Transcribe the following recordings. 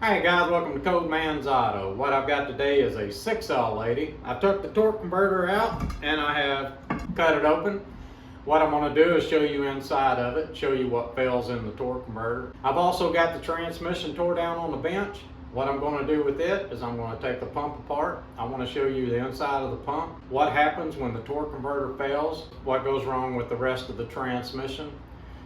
Alright guys, welcome to Code Man's Auto. What I've got today is a 6L80. I took the torque converter out and I have cut it open. What I'm going to do is show you inside of it, show you what fails in the torque converter. I've also got the transmission tore down on the bench. What I'm going to do with it is I'm going to take the pump apart. I want to show you the inside of the pump, what happens when the torque converter fails, what goes wrong with the rest of the transmission.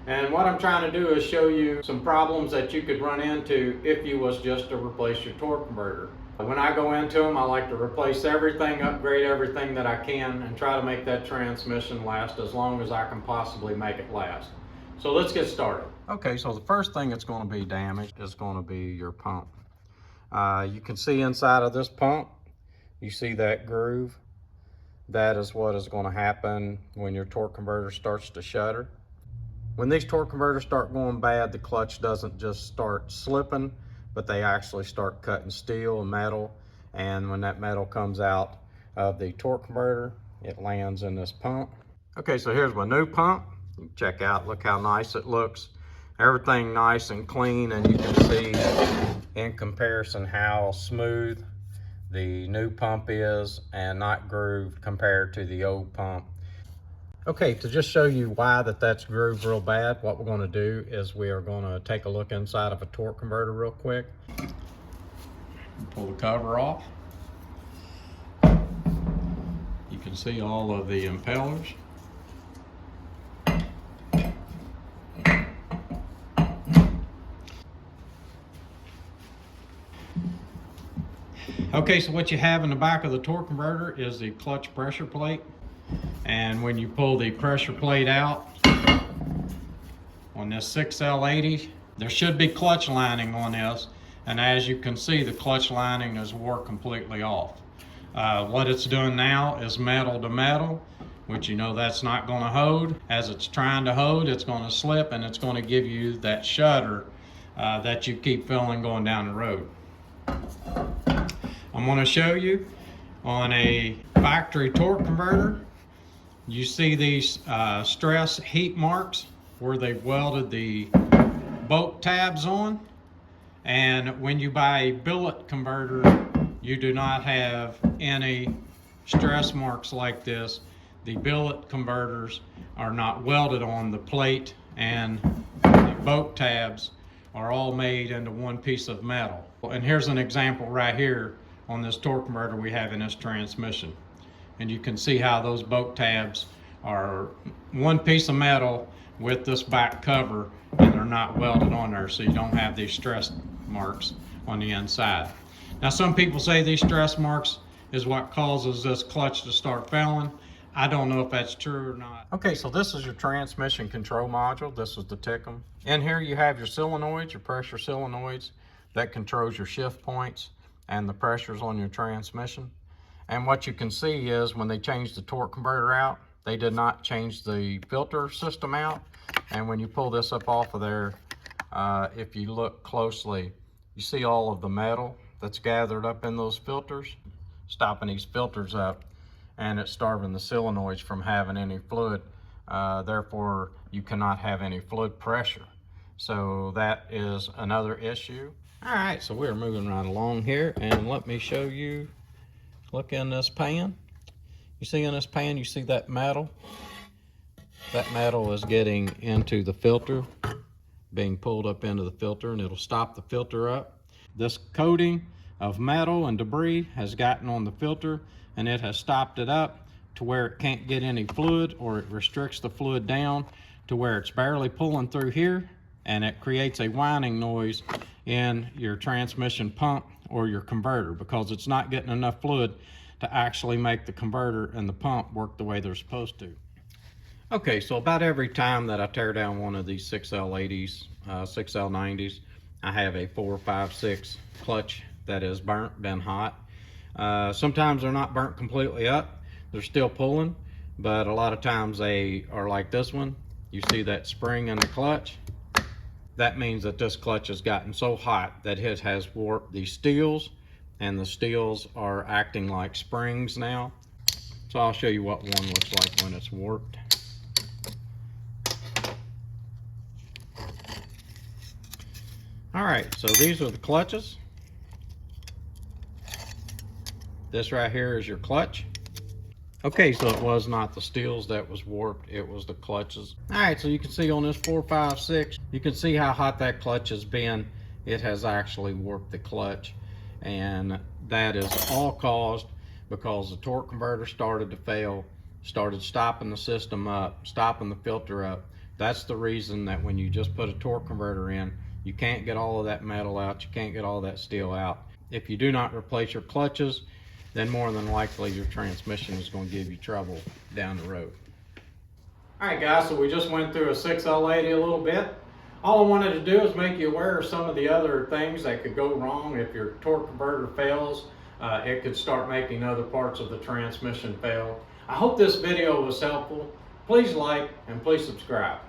And what I'm trying to do is show you some problems that you could run into if you was just to replace your torque converter. When I go into them, I like to replace everything, upgrade everything that I can, and try to make that transmission last as long as I can possibly make it last. So let's get started. Okay, so the first thing that's going to be damaged is going to be your pump. You can see inside of this pump, you see that groove. That is what is going to happen when your torque converter starts to shudder. When these torque converters start going bad, the clutch doesn't just start slipping, but they actually start cutting steel and metal. And when that metal comes out of the torque converter, it lands in this pump. Okay, so here's my new pump. You can check out, look how nice it looks. Everything nice and clean, and you can see in comparison how smooth the new pump is and not grooved compared to the old pump. Okay, to just show you why that's grooved real bad, what we're going to do is we are going to take a look inside of a torque converter real quick. Pull the cover off. You can see all of the impellers. Okay, so what you have in the back of the torque converter is the clutch pressure plate. And when you pull the pressure plate out on this 6L80, there should be clutch lining on this. And as you can see, the clutch lining is wore completely off. What it's doing now is metal to metal, which you know that's not going to hold. As it's trying to hold, it's going to slip, and it's going to give you that shudder that you keep feeling going down the road. I'm going to show you on a factory torque converter. You see these stress heat marks where they've welded the bolt tabs on. And when you buy a billet converter, you do not have any stress marks like this. The billet converters are not welded on the plate, and the bolt tabs are all made into one piece of metal. And here's an example right here on this torque converter we have in this transmission. And you can see how those bolt tabs are one piece of metal with this back cover, and they're not welded on there, so you don't have these stress marks on the inside. Now, some people say these stress marks is what causes this clutch to start failing. I don't know if that's true or not. Okay, so this is your transmission control module. This is the Tickum. In here you have your solenoids, your pressure solenoids that controls your shift points and the pressures on your transmission. And what you can see is when they changed the torque converter out, they did not change the filter system out. And when you pull this up off of there, if you look closely, you see all of the metal that's gathered up in those filters, stopping these filters up, and it's starving the solenoids from having any fluid. Therefore, you cannot have any fluid pressure. So that is another issue. All right, so we're moving right along here, and let me show you. Look in this pan. You see in this pan, you see that metal? That metal is getting into the filter, being pulled up into the filter, and it'll stop the filter up. This coating of metal and debris has gotten on the filter, and it has stopped it up to where it can't get any fluid, or it restricts the fluid down to where it's barely pulling through here, and it creates a whining noise in your transmission pump or your converter because it's not getting enough fluid to actually make the converter and the pump work the way they're supposed to. Okay, so about every time that I tear down one of these 6L80s, 6L90s, I have a 4, 5, 6 clutch that is burnt, been hot. Sometimes they're not burnt completely up, they're still pulling, but a lot of times they are like this one. You see that spring in the clutch? That means that this clutch has gotten so hot that it has warped the steels, and the steels are acting like springs now. So I'll show you what one looks like when it's warped. All right, so these are the clutches. This right here is your clutch. Okay, so it was not the steels that was warped, it was the clutches. All right, so you can see on this 456, you can see how hot that clutch has been. It has actually warped the clutch, and that is all caused because the torque converter started to fail, started stopping the system up, stopping the filter up. That's the reason that when you just put a torque converter in, you can't get all of that metal out, you can't get all that steel out. If you do not replace your clutches, then more than likely your transmission is going to give you trouble down the road. All right guys, so we just went through a 6L80 a little bit. All I wanted to do is make you aware of some of the other things that could go wrong if your torque converter fails. It could start making other parts of the transmission fail. I hope this video was helpful. Please like and please subscribe.